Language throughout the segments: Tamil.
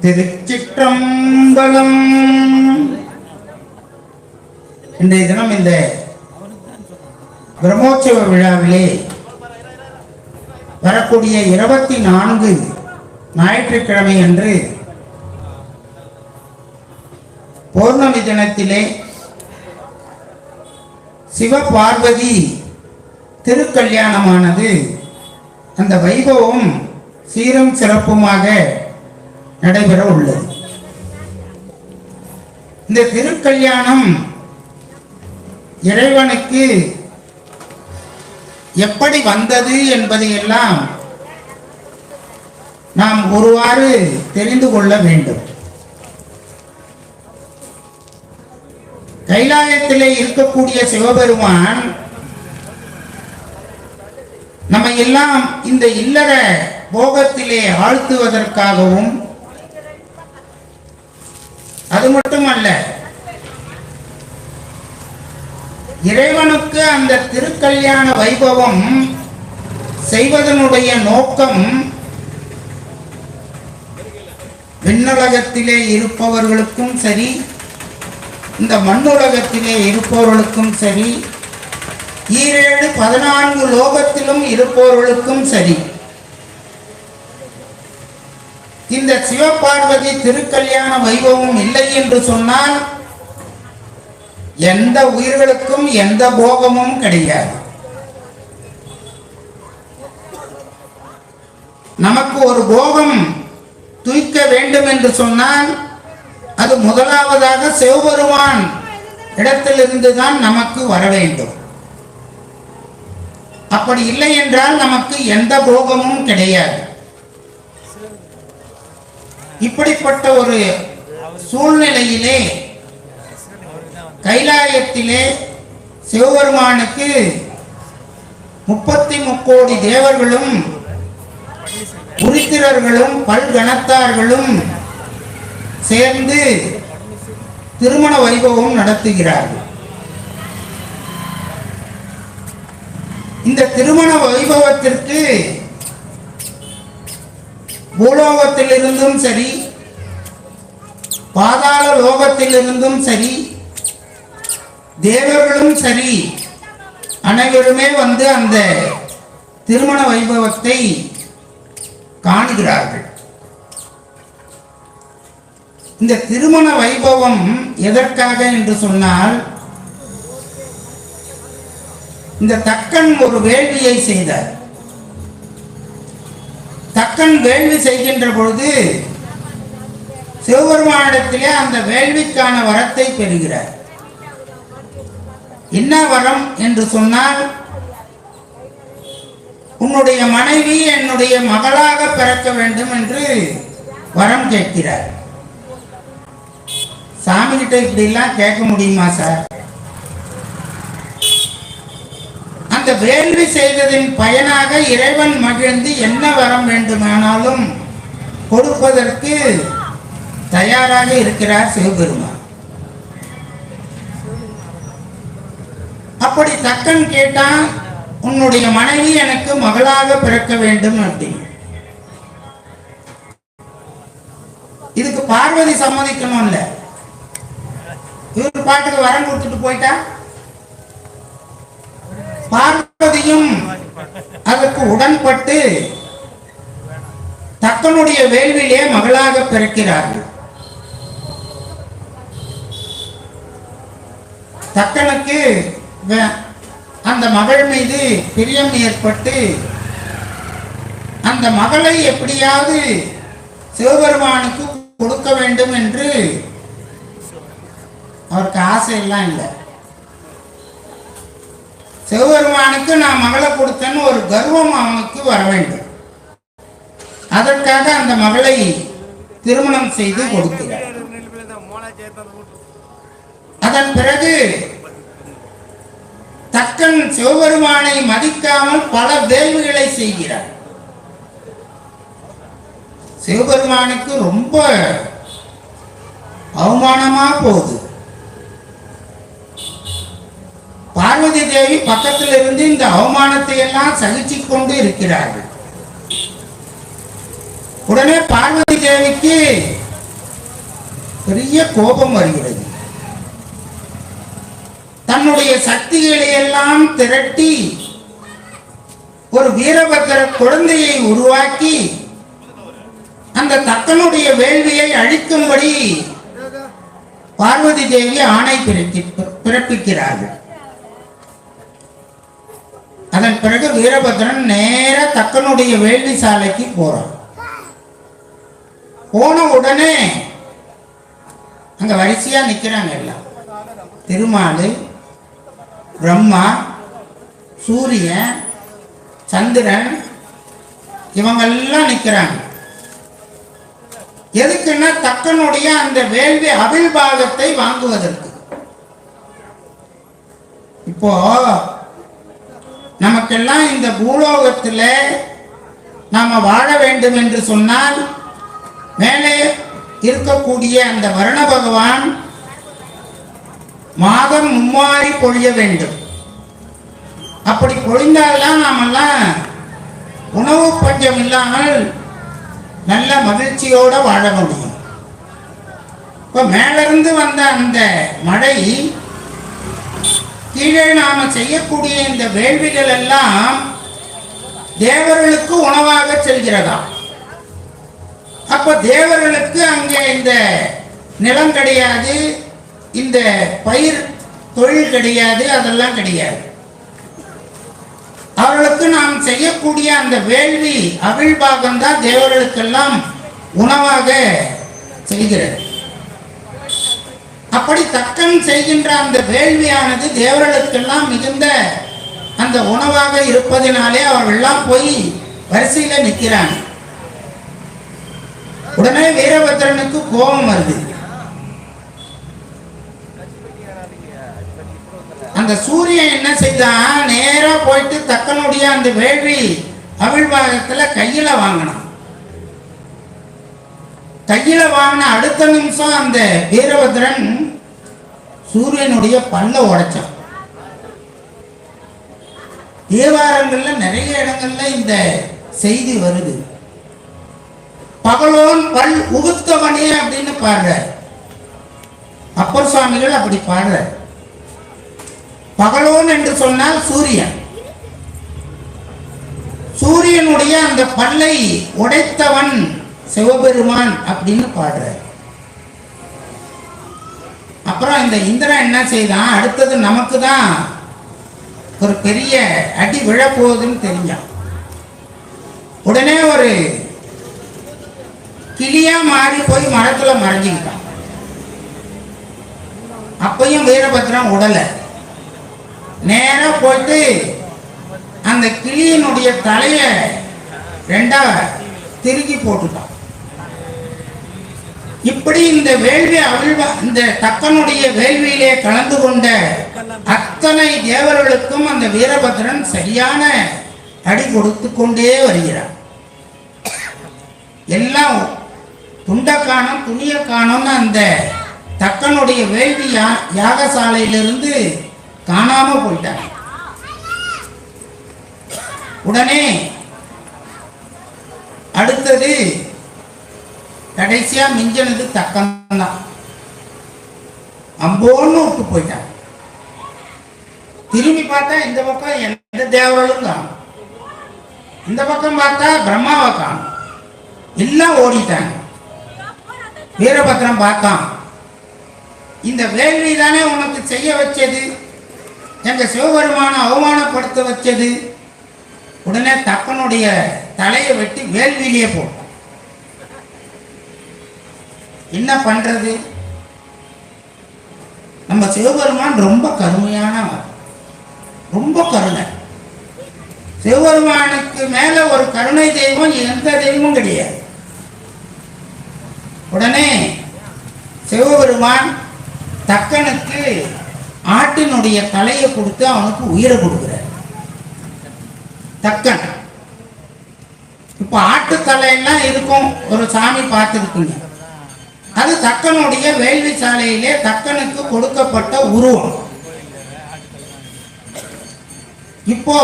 திருச்சிற்றம்பலம். இன்றைய தினம் இந்த பிரம்மோற்சவ விழாவிலே வரக்கூடிய 24 ஞாயிற்றுக்கிழமை அன்று பௌர்ணமி தினத்திலே சிவபார்வதி திருக்கல்யாணமானது அந்த வைபவம் சீரும் சிறப்புமாக நடைபெற உள்ளது. இந்த திருக்கல்யாணம் இறைவனுக்கு எப்படி வந்தது என்பதையெல்லாம் நாம் ஒருவாறு தெரிந்து கொள்ள வேண்டும். கைலாயத்திலே இருக்கக்கூடிய சிவபெருமான் நம்ம எல்லாம் இந்த இல்லற போகத்திலே ஆழ்த்துவதற்காகவும், அது மட்டுமல்ல, இறைவனுக்கு அந்த திருக்கல்யாண வைபவம் செய்வதனுடைய நோக்கம் விண்ணுலகத்திலே இருப்பவர்களுக்கும் சரி, இந்த மண்ணுலகத்திலே இருப்பவர்களுக்கும் சரி, 14 லோகத்திலும் இருப்பவர்களுக்கும் சரி, இந்த சிவபார்வதி திருக்கல்யாண வைபவம் இல்லை என்று சொன்னால் எந்த உயிர்களுக்கும் எந்த போகமும் கிடையாது. நமக்கு ஒரு போகம் தூய்க்க வேண்டும் என்று சொன்னால் அது முதலாவதாக சிவபெருமான் இடத்திலிருந்து தான் நமக்கு வர வேண்டும். அப்படி இல்லை என்றால் நமக்கு எந்த போகமும் கிடையாது. இப்படிப்பட்ட ஒரு சூழ்நிலையிலே கைலாயத்திலே சிவபெருமானுக்கு 33 கோடி தேவர்களும் உருத்திரர்களும் பல்கணத்தார்களும் சேர்ந்து திருமண வைபவம் நடத்துகிறார்கள். இந்த திருமண வைபவத்திற்கு பூலோகத்திலிருந்தும் சரி, பாதாள லோகத்திலிருந்தும் சரி, தேவர்களும் சரி, அனைவருமே வந்து அந்த திருமண வைபவத்தை காணுகிறார்கள். இந்த திருமண வைபவம் எதற்காக என்று சொன்னால், இந்த தக்கன் ஒரு வேள்வியை செய்தார். தக்கன் வேள்வி செய்கின்ற பொழுது சிவபெருமானிடத்திலே அந்த வேள்விக்கான வரத்தை பெறுகிறார். என்ன வரம் என்று சொன்னால், உன்னுடைய மனைவி என்னுடைய மகளாக பிறக்க வேண்டும் என்று வரம் கேட்கிறார். சாமி கிட்ட இப்படி எல்லாம் கேட்க முடியுமா சார்? அந்த வேள்வி செய்ததின் பயனாக இறைவன் மகிழ்ந்து என்ன வரம் வேண்டுமானாலும் கொடுப்பதற்கு தயாராக இருக்கிறார் சிவபெருமான். அப்படி தக்கன் கேட்டான், உன்னுடைய மனைவி எனக்கு மகளாக பிறக்க வேண்டும் அப்படின்னு. இதுக்கு பார்வதி சம்மதிக்கணும் இல்ல, இவர் பாட்டுக்கு வரம் கொடுத்துட்டு போயிட்டா. பார்வதியும் அதற்கு உடன்பட்டு தக்கனுடைய வேள்வியிலே மகளாக பிறக்கிறார்கள். தக்கனுக்கு அந்த மகள் மீது பிரியம் ஏற்பட்டு அந்த மகளை எப்படியாவது சிவபெருமானுக்கு கொடுக்க வேண்டும் என்று அவருக்கு ஆசை எல்லாம் இல்லை. சிவபெருமானுக்கு நான் மகளை கொடுத்தேன்னு ஒரு கர்வம் அவனுக்கு வர வேண்டும். அதற்காக அந்த மகளை திருமணம் செய்து கொடுக்கிறார். அதன் பிறகு தக்கன் சிவபெருமானை மதிக்காமல் பல வேள்விகளை செய்கிறார். சிவபெருமானுக்கு ரொம்ப அவமானமா போகுது. பார்வதி தேவி பக்கத்தில் இருந்து இந்த அவமானத்தை எல்லாம் சகிச்சுக் கொண்டு இருக்கிறார்கள். உடனே பார்வதி தேவிக்கு பெரிய கோபம் வருகிறது. தன்னுடைய சக்திகளை எல்லாம் திரட்டி ஒரு வீரபத்திர குழந்தையை உருவாக்கி அந்த தக்கனுடைய வேள்வியை அழிக்கும்படி பார்வதி தேவி ஆணை பிறப்பிக்கிறார்கள். அதன் பிறகு வீரபத்ரன் நேர தக்கனுடைய வேள்வி சாலைக்கு போறான். போன உடனே அங்க வரிசையா நிக்கிறாங்க எல்லாம். திருமாலு, பிரம்மா, சூரியன், சந்திரன் இவங்கெல்லாம் நிக்கிறாங்க. எதுக்குன்னா தக்கனுடைய அந்த வேள்வி அவிழ்பாகத்தை வாங்குவதற்கு. இப்போ நமக்கெல்லாம் இந்த பூலோகத்தில் நாம வாழ வேண்டும் என்று சொன்னால் மேலே இருக்கக்கூடிய அந்த வருண பகவான் மாதம் மும்மாறி பொழிய வேண்டும். அப்படி பொழிந்தால்தான் நாமெல்லாம் உணவு பஞ்சம் இல்லாமல் நல்ல மகிழ்ச்சியோட வாழ முடியும். இப்போ மேலிருந்து வந்த அந்த மழை கீழே நாம செய்யக்கூடிய இந்த வேள்விகள் எல்லாம் தேவர்களுக்கு உணவாக செல்கிறதா. அப்ப தேவர்களுக்கு அங்கே இந்த நிலம் கிடையாது, இந்த பயிர் தொழில் கிடையாது, அதெல்லாம் கிடையாது. அவர்களுக்கு நாம் செய்யக்கூடிய அந்த வேள்வி அவிழ்பாகம் தான் தேவர்களுக்கெல்லாம் உணவாக செய்கிறது. அப்படி தக்கன் செய்கின்ற அந்த வேள்வியானது தேவர்களுக்கெல்லாம் மிகுந்த அந்த உணவாக இருப்பதினாலே அவர்கள்லாம் போய் வரிசையில நிற்கிறாங்க. உடனே வீரபத்ரனுக்கு கோபம் வருது. அந்த சூரியன் என்ன செய்தான், நேரா போயிட்டு தக்கனுடைய அந்த வேள்வி அவிழ்வாகத்துல கையில வாங்கினான். கையில வாங்கின அடுத்த நிமிஷம் அந்த வீரபத்ரன் சூரியனுடைய பல்ல உடைச்சான். தேவாரங்கள்ல நிறைய இடங்கள்ல இந்த செய்தி வருது. பகலோன் பல் உகுத்தவனே அப்படின்னு பாடுற அப்பர் சுவாமிகள் அப்படி பாடுற. பகலோன் என்று சொன்னால் சூரியன். சூரியனுடைய அந்த பல்லை உடைத்தவன் சிவபெருமான் அப்படின்னு பாடுற. அப்புறம் இந்த இந்திரன் என்ன செய்தான், அடுத்தது நமக்கு தான் ஒரு பெரிய அடி விழப்போகுதுன்னு தெரிஞ்சான். உடனே ஒரு கிளியா மாறி போய் மரத்துல மறைஞ்சுக்கிட்டான். அப்பையும் வீரபத்ரன் உடலை நேரா போயிட்டு அந்த கிளியினுடைய தலைய ரெண்டா திருகி போட்டுட்டான். இப்படி இந்த வேள்வி இந்த தக்கனுடைய வேள்வியிலே கலந்து கொண்ட அத்தனை தேவர்களுக்கும் அந்த வீரபத்ரன் சரியான அடி கொடுத்து கொண்டே வருகிறார். எல்லாம் துண்ட காணும் துணிய காணும்னு அந்த தக்கனுடைய வேள்வி யாகசாலையிலிருந்து காணாம போயிட்டாங்க. உடனே அடுத்தது கடைசியா மிஞ்சனது தக்கம் தான். அம்போன்னு விட்டு போயிட்டாங்க. திரும்பி பார்த்தா இந்த பக்கம் எந்த தேவர்களும் காணும், இந்த பக்கம் பார்த்தா பிரம்மாவை காணும். எல்லாம் ஓடிட்டாங்க. வீரபத்ரன் பார்த்தான், இந்த வேள்வி தானே உனக்கு செய்ய வச்சது, எங்க சிவபெருமான அவமானப்படுத்த வச்சது. உடனே தக்கனுடைய தலையை வெட்டி வேள்வியிலேயே போட்டான். என்ன பண்றது? நம்ம சிவபெருமான் ரொம்ப கருமையானவர், ரொம்ப கருணை. சிவபெருமானுக்கு மேல ஒரு கருணை தெய்வம் எந்த தெய்வமும் கிடையாது. உடனே சிவபெருமான் தக்கனுக்கு ஆட்டினுடைய தலையை கொடுத்து அவனுக்கு உயிரை கொடுக்கிறார். தக்கன் இப்ப ஆட்டு தலையெல்லாம் இருக்கும், ஒரு சாமி பார்த்துருக்குங்க. அது தக்கனுடைய வேள்வி சாலையிலே தக்கனுக்கு கொடுக்கப்பட்ட உருவம். இப்போ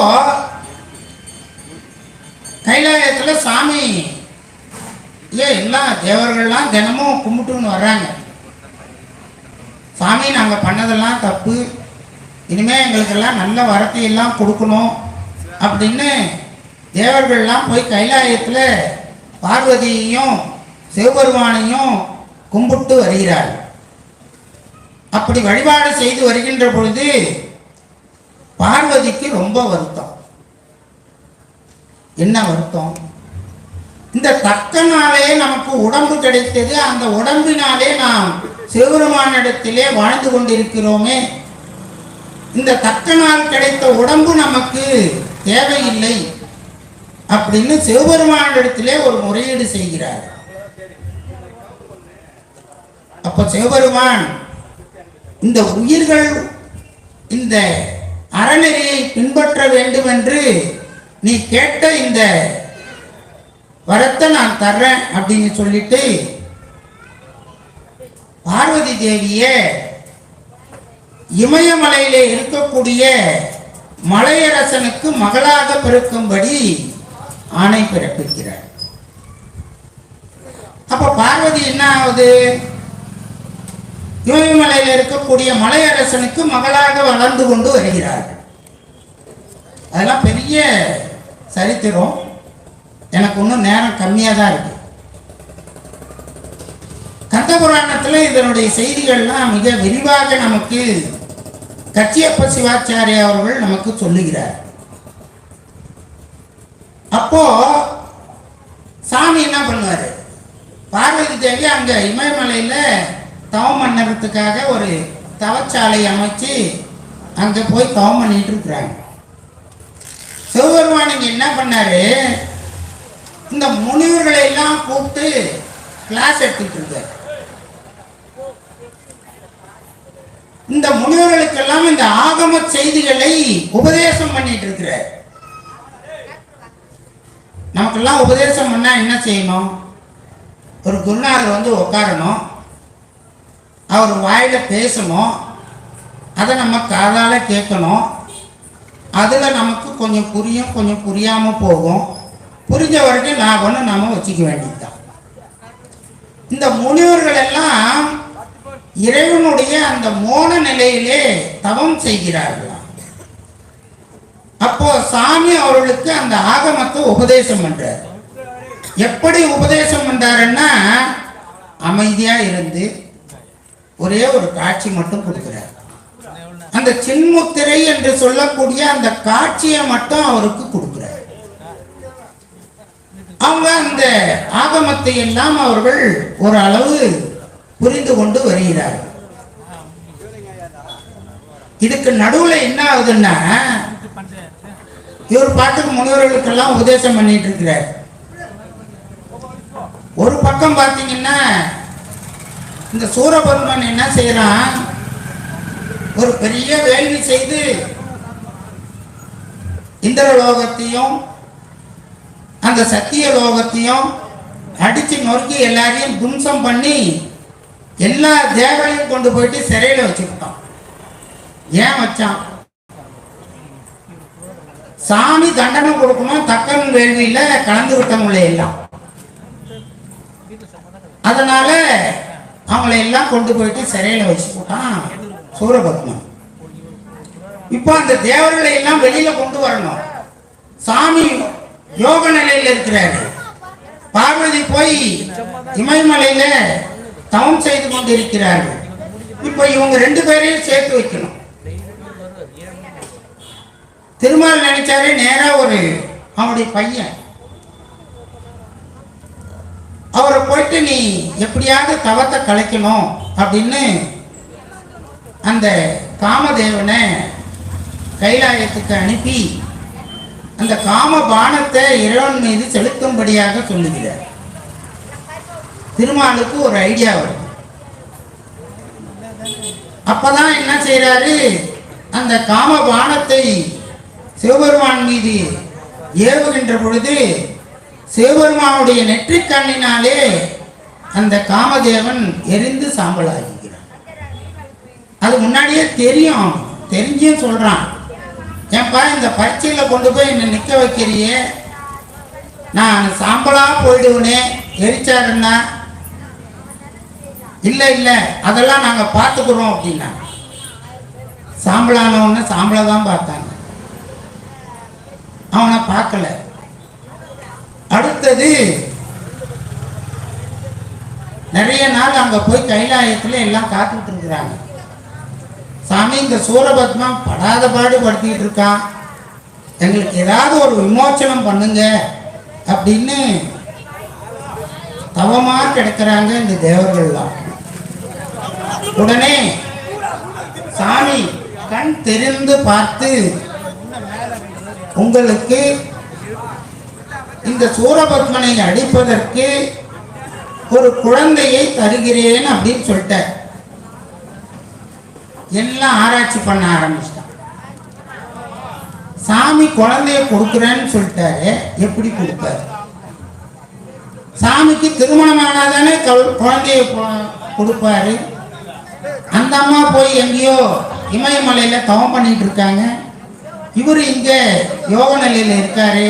கைலாயத்துல சாமி எல்லாம் தேவர்கள்லாம் தினமும் கும்பிட்டுன்னு வர்றாங்க. சாமி நாங்கள் பண்ணதெல்லாம் தப்பு, இனிமேல் எங்களுக்கெல்லாம் நல்ல வரத்தையெல்லாம் கொடுக்கணும் அப்படின்னு தேவர்கள்லாம் போய் கைலாயத்தில் பார்வதியையும் சிவபெருமானையும் கும்பிட்டு வருகிறார். அப்படி வழிபாடு செய்து வருகின்ற பொழுது பார்வதிக்கு ரொம்ப வருத்தம். என்ன வருத்தம்? இந்த தக்கனாலே நமக்கு உடம்பு கிடைத்தது, அந்த உடம்பினாலே நாம் சிவபெருமானிடத்திலே வாழ்ந்து கொண்டிருக்கிறோமே, இந்த தக்கனால் கிடைத்த உடம்பு நமக்கு தேவையில்லை அப்படின்னு சிவபெருமானிடத்திலே ஒரு முறையீடு செய்கிறார். அப்ப சிவபெருமான் இந்த உயிர்கள் இந்த அறநெறியை பின்பற்ற வேண்டும் என்று நீ கேட்ட இந்த வரத்தை நான் தர்றேன் அப்படின்னு சொல்லிட்டு பார்வதி தேவிய இமயமலையிலே இருக்கக்கூடிய மலையரசனுக்கு மகளாக பிறக்கும்படி ஆணை பிறப்பிக்கிறார். அப்ப பார்வதி என்ன ஆகுது? இமயமலையில் இருக்கக்கூடிய மலையரசனுக்கு மகளாக வளர்ந்து கொண்டு வருகிறார்கள். அதெல்லாம் பெரிய சரித்திரம். எனக்கு இன்னும் நேரம் கம்மியாக தான் இருக்கு. கந்த புராணத்தில் இதனுடைய செய்திகள்லாம் மிக விரிவாக நமக்கு கச்சியப்ப சிவாச்சாரிய அவர்கள் நமக்கு சொல்லுகிறார். அப்போ சாமி என்ன பண்ணுவாரு? பார்வதி தேவி அங்க இமயமலையில தவம் பண்ணுறதுக்காக ஒரு தவச்சாலை அமைச்சு அங்க போய் தவம் பண்ணிட்டு இருக்கிறாங்க. சிவபெருமான் என்ன பண்ணாரு? இந்த முனிவர்களை எல்லாம் கூப்பிட்டு கிளாஸ் எடுத்துட்டு இருக்காரு. இந்த முனிவர்களுக்கெல்லாம் இந்த ஆகம செய்திகளை உபதேசம் பண்ணிட்டு இருக்கிறார். நமக்கெல்லாம் உபதேசம் பண்ணா என்ன செய்யணும்? ஒரு குருநாதர் வந்து உட்காரணும், அவர் வாயில பேசணும், அதை நம்ம காதால கேட்கணும். அதில் நமக்கு கொஞ்சம் புரியும், கொஞ்சம் புரியாமல் போகும். புரிஞ்ச வரைக்கும் லாபம்னு நாம வச்சுக்க வேண்டியதுதான். இந்த முனிவர்கள் எல்லாம் இறைவனுடைய அந்த மோன நிலையிலே தவம் செய்கிறார்களாம். அப்போ சாமி அவர்களுக்கு அந்த ஆகமத்தை உபதேசம் பண்றார். எப்படி உபதேசம் பண்றாருன்னா, அமைதியா இருந்து ஒரே ஒரு காட்சி மட்டும் கொடுக்கிறார். அந்த சின்முத்திரை என்று சொல்லக்கூடிய அந்த காட்சியை மட்டும் அவருக்கு கொடுக்கிறார். அவங்க அந்த ஆகமத்தை எல்லாம் அவர்கள் ஒரு அளவு புரிந்து கொண்டு வருகிறார்கள். இதுக்கு நடுவுல என்ன ஆகுதுன்னா, இவர் பாட்டுக்கு முனிவர்களுக்கெல்லாம் உபதேசம் பண்ணிட்டு இருக்கிறார். ஒரு பக்கம் பார்த்தீங்கன்னா இந்த சூரபன்மன் என்ன செய்யறான்? ஒரு பெரிய வேள்வி செய்து இந்திரலோகத்தையும் அந்த சத்திய லோகத்தையும் அடிச்சு நொறுக்கி எல்லாரையும் தும்சம் பண்ணி எல்லா தேவரையும் கொண்டு போயிட்டு சிறையில வச்சுக்கிட்டான். ஏன் வச்சான்? சாமி தண்டனை கொடுக்கணும், தக்கன் வேள்வியில கலந்து விட்டவங்கள எல்லாம். அதனால அவங்களை எல்லாம் கொண்டு போயிட்டு சிறையில வச்சுக்கிட்டான் சூரபத்மன். இப்போ அந்த தேவர்களை எல்லாம் வெளியில கொண்டு வரணும். சாமி யோக நிலையில இருக்கிறாரு. பார்வதி போய் இமயமலையில தவம் செய்து கொண்டிருக்கிறார்கள். இப்போ இவங்க ரெண்டு பேரையும் சேர்த்து வைக்கணும். திருமால் நினைச்சாரு நேரா ஒரு அவனுடைய பையன் அவரை போயிட்டு நீ எப்படியாவது தவத்தை கலைக்கணும் அப்படின்னு அந்த காமதேவனை கைலாயத்துக்கு அனுப்பி அந்த காம பானத்தை இறைவன் மீது செலுத்தும்படியாக சொல்லுகிறார். திருமாலுக்கு ஒரு ஐடியா வருது. அப்பதான் என்ன செய்யறாரு? அந்த காம பானத்தை சிவபெருமான் மீது ஏவுகின்ற பொழுது சிவபெருமானுடைய நெற்றிக் கண்ணினாலே அந்த காமதேவன் எரிந்து சாம்பலாகிறான். அது முன்னாடியே தெரியும், தெரிஞ்சும் சொல்றான், ஏன்பா இந்த பரீட்சையில கொண்டு போய் என்ன நிக்க வைக்கிறியே, நான் சாம்பலா போயிடுவனே எரிச்சாருன்னா. இல்லை இல்லை அதெல்லாம் நாங்கள் பார்த்துக்குறோம் அப்படின்னா. சாம்பலானவன சாம்பலை தான் பார்த்தாங்க, அவனை பார்க்கல. அடுத்தது நிறைய நாள் அங்க போய் கைலாயத்துல எல்லாம் காத்துட்டு இருக்கிறாங்க. சாமி, இந்த சூரபத்மா படாத பாடு படுத்திட்டு இருக்கான், எங்களுக்கு ஏதாவது ஒரு விமோச்சனம் பண்ணுங்க அப்படின்னு தவமா கிடைக்கிறாங்க இந்த தேவர்கள்லாம். உடனே சாமி கண் தெரிந்து பார்த்து, உங்களுக்கு இந்த சூரபத்மனை அடிப்பதற்கு ஒரு குழந்தையை தருகிறேன் அப்படின்னு சொல்லிட்டார். எல்லாம் ஆராய்ச்சி பண்ண ஆரம்பிச்சிட்டான். சாமி குழந்தைய கொடுக்குறேன்னு சொல்லிட்டாரு, எப்படி கொடுப்பாரு? சாமிக்கு திருமணம் ஆனாதானே குழந்தைய கொடுப்பாரு. அந்த அம்மா போய் எங்கேயோ இமயமலையில தவம் பண்ணிட்டு இருக்காங்க, இவர் இங்க யோக நிலையில இருக்காரு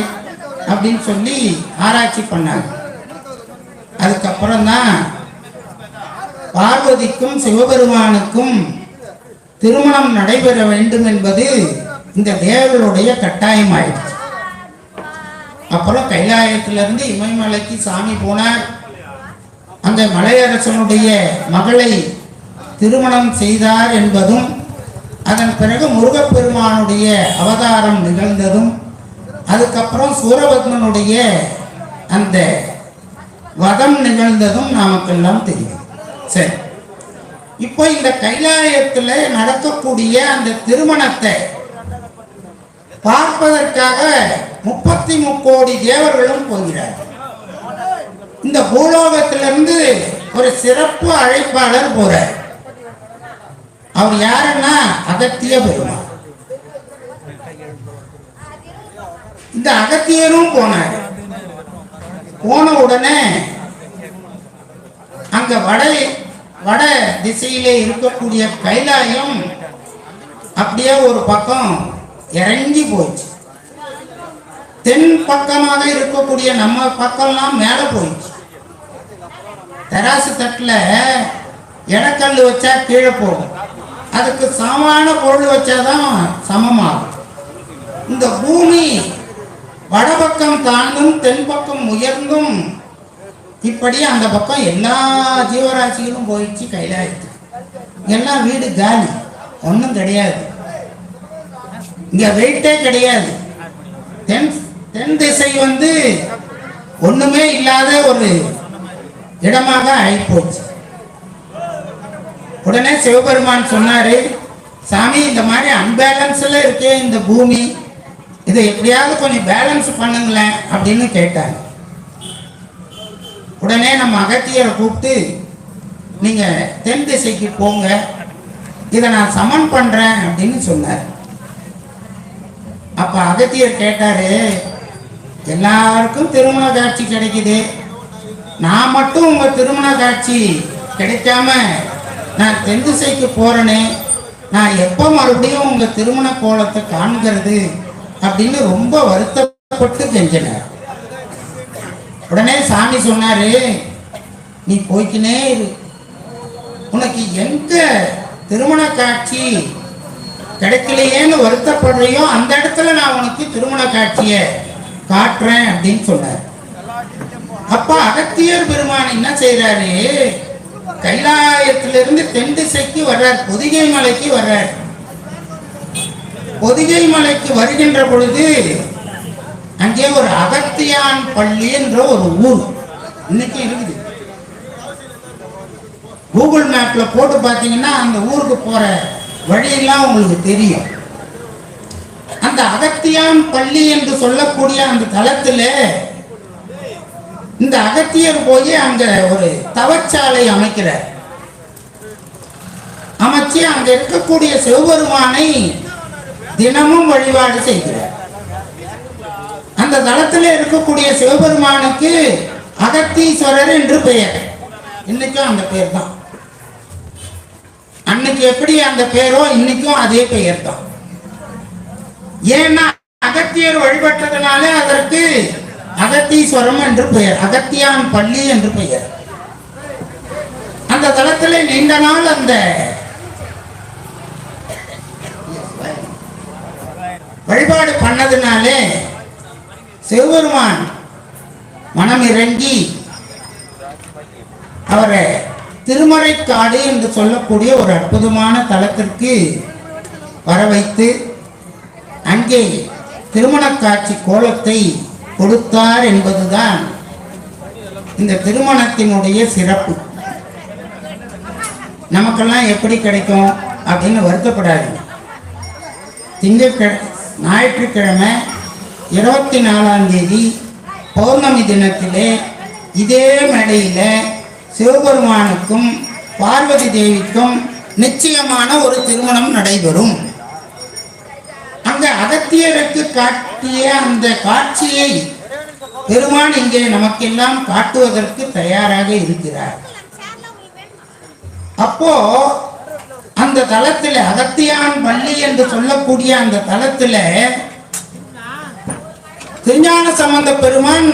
அப்படின்னு சொல்லி ஆராய்ச்சி பண்ணாங்க. அதுக்கப்புறம் தான் பார்வதிக்கும் சிவபெருமானுக்கும் திருமணம் நடைபெற வேண்டும் என்பது இந்த தேவர்களுடைய கட்டாயம் ஆயிடுச்சு. அப்புறம் கைலாயத்திலிருந்து இமயமலைக்கு சாமி போனார். அந்த மலையரசனுடைய மகளை திருமணம் செய்தார் என்பதும், அதன் பிறகு முருகப்பெருமானுடைய அவதாரம் நிகழ்ந்ததும், அதுக்கப்புறம் சூரபத்மனுடைய அந்த வதம் நிகழ்ந்ததும் நமக்கெல்லாம் தெரியும். சரி, இப்போ இந்த கைலாயத்தில் நடக்கக்கூடிய அந்த திருமணத்தை பார்ப்பதற்காக 33 கோடி தேவர்களும் போகிறார். இந்த பூலோகத்திலிருந்து ஒரு சிறப்பு அழைப்பாளர் போறார். அவர் யாருன்னா அகத்திய பெருமாள். இந்த அகத்தியரும் போனார். போன உடனே அங்க வட திசையிலே இருக்கக்கூடிய கைலாயம் அப்படியே ஒரு பக்கம் இறங்கி போயிடுச்சு. தென் பக்கமாக இருக்கக்கூடிய நம்ம பக்கம்லாம் மேல போயிடுச்சு. தராசு தட்டுல எடக்கல் வச்சா கீழே போகும், அதுக்கு சமமான பொருள் வச்சாதான் சமமாகும். இந்த பூமி வடபக்கம் தாழ்ந்தும் தென் பக்கம் உயர்ந்தும் இப்படி அந்த பக்கம் எல்லா ஜீவராசிகளும் போயிடுச்சு கைலாயத்து. எல்லாம் வீடு காலி, ஒன்றும் கிடையாது, இங்க வெயிட்டே கிடையாது. தென் திசை ஒண்ணுமே இல்லாத ஒரு இடமாக ஆயிப்போச்சு. உடனே சிவபெருமான் சொன்னாரு, சாமி இந்த மாதிரி அன்பேலன்ஸ்ல இருக்கே இந்த பூமி, இதை எப்படியாவது கொஞ்சம் பேலன்ஸ் பண்ணுங்களேன் அப்படின்னு கேட்டாங்க. உடனே நம்ம அகத்தியரை கூப்பிட்டு, நீங்க தென் திசைக்கு போங்க, இதை நான் சமன் பண்றேன் அப்படின்னு சொன்னார். அப்ப அகத்தியர் கேட்டாரு, எல்லாருக்கும் திருமண காட்சி கிடைக்குது, நான் மட்டும் உங்க திருமண காட்சி கிடைக்காம நான் தென் திசைக்கு போறேனே, நான் எப்ப மறுபடியும் உங்க திருமண கோலத்தை காண்கிறது அப்படின்னு ரொம்ப வருத்தப்பட்டு கெஞ்சினார். உடனே சாமி சொன்னாரு, நீ போய்க்கினே இரு, உனக்கு எங்க திருமண காட்சி கிடைக்கலையேன்னு வருத்தப்படுறியோ அந்த இடத்துல நான் உனக்கு திருமண காட்சியை காட்டுறேன் அப்படின்னு சொன்னார். அப்ப அகத்தியர் பெருமான் என்ன செய்யறாரு, கைலாயத்திலிருந்து தென் திசைக்கு வர்றார், பொதிகை மலைக்கு வர்றார். பொதிகை மலைக்கு வருகின்ற பொழுது அங்கே ஒரு அகத்தியான் பள்ளி என்ற ஒரு ஊர் இன்னைக்கு இருக்குது. கூகுள் மேப்ல போட்டு பார்த்தீங்கன்னா அந்த ஊருக்கு போற வழியெல்லாம் உங்களுக்கு தெரியும். அந்த அகத்தியான் பள்ளி என்று சொல்லக்கூடிய அந்த தலத்தில் இந்த அகத்தியர் போய் அங்க ஒரு தவச்சாலை அமைக்கிறார். அமைச்சு அங்க இருக்கக்கூடிய சிவபெருமானை தினமும் வழிபாடு செய்கிறார். அந்த தளத்தில் இருக்கக்கூடிய சிவபெருமானுக்கு அகத்தீஸ்வரர் என்று பெயர். இன்னைக்கும் அந்த பெயர் தான். அன்னைக்கு எப்படி அந்த பெயரோ இன்னைக்கும் அதே பெயர் தான். ஏன்னா அகத்தியர் வழிபட்டதுனால அதற்கு அகத்தீஸ்வரம் என்று பெயர், அகத்தியான் பள்ளி என்று பெயர். அந்த தளத்தில் நீண்ட நாள் அந்த வழிபாடு பண்ணதுனாலே சிவபெருமான் மனம் இறங்கி அவரை திருமறைக்காடு என்று சொல்லக்கூடிய ஒரு அற்புதமான தலத்திற்கு வர வைத்து அங்கே திருமண காட்சி கோலத்தை கொடுத்தார் என்பதுதான் இந்த திருமணத்தினுடைய சிறப்பு. நமக்கெல்லாம் எப்படி கிடைக்கும் அப்படின்னு வருத்தப்படாது. ஞாயிற்றுக்கிழமை 24ஆம் தேதி பௌர்ணமி தினத்திலே இதே மேடையில் சிவபெருமானுக்கும் பார்வதி தேவிக்கும் நிச்சயமான ஒரு திருமணம் நடைபெறும். அங்க அகத்தியருக்கு காட்டிய அந்த காட்சியை பெருமான் இங்கே நமக்கெல்லாம் காட்டுவதற்கு தயாராக இருக்கிறார். அப்போ அந்த தலத்தில் அகத்தியான் பள்ளி என்று சொல்லக்கூடிய அந்த தலத்தில் திருஞான சம்பந்த பெருமான்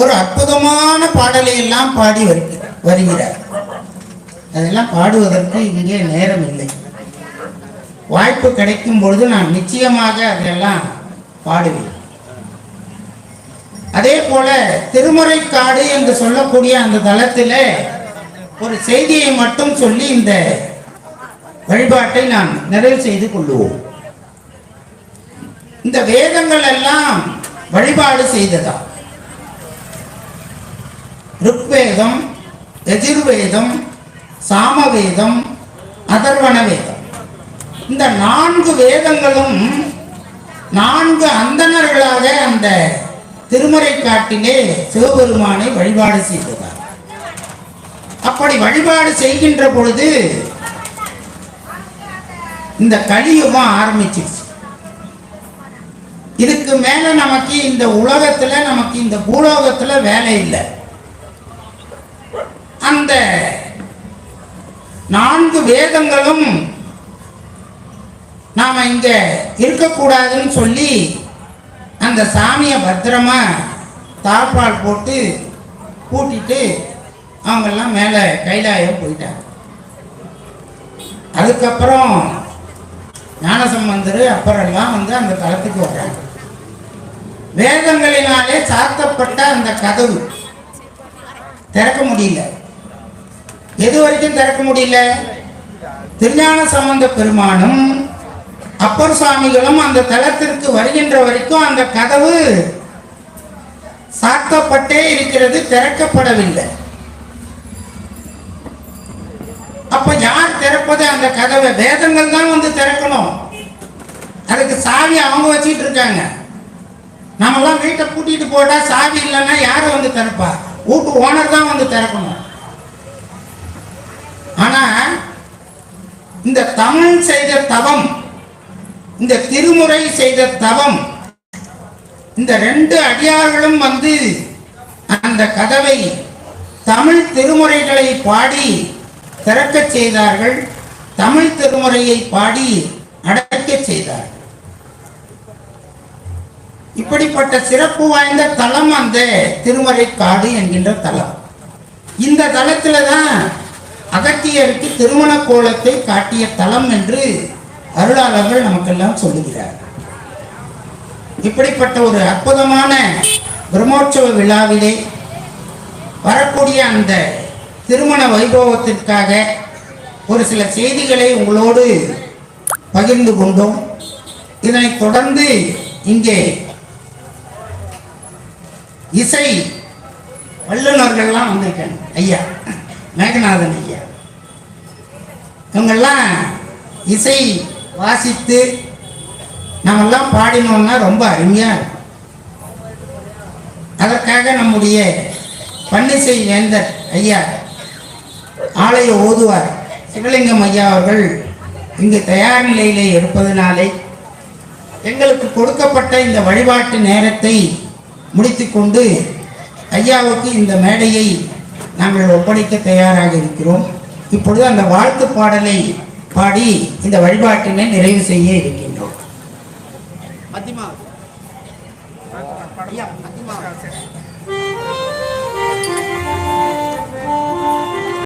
ஒரு அற்புதமான பாடலை எல்லாம் பாடி வருகிறார். அதெல்லாம் பாடுவதற்கு இங்கே நேரம் இல்லை. வாய்ப்பு கிடைக்கும் பொழுது நான் நிச்சயமாக அதெல்லாம் பாடுவேன். அதே போல திருமறைக்காடு என்று சொல்லக்கூடிய அந்த தலத்தில் ஒரு செய்தியை மட்டும் சொல்லி இந்த வழிபாட்டை நான் நிறைவு செய்து கொள்ளுவோம். இந்த வேதங்கள் எல்லாம் வழிபாடு செய்ததா? ருக்வேதம், எதிர்வேதம், சாமவேதம், அதர்வண வேதம், இந்த 4 வேதங்களும் 4 அந்தணர்களாக அந்த திருமறைக்காட்டிலே சிவபெருமானை வழிபாடு செய்ததார். அப்படி வழிபாடு செய்கின்ற பொழுது இந்த கலியுகம் ஆரம்பிச்சிருச்சு. இதுக்கு மேல நமக்கு இந்த உலகத்துல, நமக்கு இந்த பூலோகத்துல வேலை இல்லை. அந்த 4 வேதங்களும் நாம இங்க இருக்கக்கூடாதுன்னு சொல்லி அந்த சாமியை பத்திரமா தாழ்பால் போட்டு பூட்டிட்டு அவங்கெல்லாம் மேலே கைலாயம் போயிட்டாங்க. அதுக்கப்புறம் ஞானசம்பந்தர் அப்புறம்லாம் அந்த தலத்துக்கு வர்றாங்க. வேதங்களினாலே சாத்தப்பட்ட அந்த கதவு திறக்க முடியல. எது வரைக்கும் திறக்க முடியல? திருஞான சம்பந்த பெருமானும் அப்பர் சுவாமிகளும் அந்த தலத்திற்கு வருகின்ற வரைக்கும் அந்த கதவு சாத்தப்பட்டே இருக்கிறது, திறக்கப்படவில்லை. அப்ப யார் திறப்பது அந்த கதவை? வேதங்கள் தான் திறக்கணும். அதுக்கு சாவி அவங்க வச்சிட்டு இருக்காங்க. நம்மெல்லாம் வீட்டை பூட்டிட்டு போட்டா சாவி இல்லைன்னா யாரு திறப்பா? வீட்டு ஓனர் தான் திறக்கணும். ஆனா இந்த தமிழ் செய்த தவம், இந்த திருமுறை செய்த தவம், இந்த 2 அடியார்களும் அந்த கதவை தமிழ் திருமுறைகளை பாடி திறக்க செய்தார்கள். தமிழ் திருமுறையை பாடி அடைக்க செய்தார்கள். இப்படிப்பட்ட சிறப்பு வாய்ந்த தலம் அந்த திருமறைக்காடு என்கின்ற தலம். இந்த தலத்துல தான் அகத்தியருக்கு திருமண கோலத்தை காட்டிய தலம் என்று அருளாளர்கள் நமக்கெல்லாம் சொல்லுகிறார். இப்படிப்பட்ட ஒரு அற்புதமான பிரம்மோற்சவ விழாவிலே வரக்கூடிய அந்த திருமண வைபவத்திற்காக ஒரு சில செய்திகளை உங்களோடு பகிர்ந்து கொண்டோம். இதனைத் தொடர்ந்து இங்கே இசை வல்லுநர்கள்லாம் வந்திருக்காங்க. ஐயா மேகநாதன் ஐயா, இவங்கெல்லாம் இசை வாசித்து நாமெல்லாம் பாடினோம்னா ரொம்ப அருமையா இருக்கும். அதற்காக நம்முடைய பன்னிசை வேந்தர் ஐயா ஆலய ஓதுவார் சிவலிங்கம் ஐயா அவர்கள் இங்கு தயார் நிலையிலே இருப்பதனாலே எங்களுக்கு கொடுக்கப்பட்ட இந்த வழிபாட்டு நேரத்தை முடித்துக்கொண்டு ஐயாவுக்கு இந்த மேடையை நாங்கள் ஒப்படைக்க தயாராக இருக்கிறோம். இப்பொழுது அந்த வாழ்த்து பாடலை பாடி இந்த வழிபாட்டினை நிறைவு செய்ய இருக்கின்றோம். மத்தியமா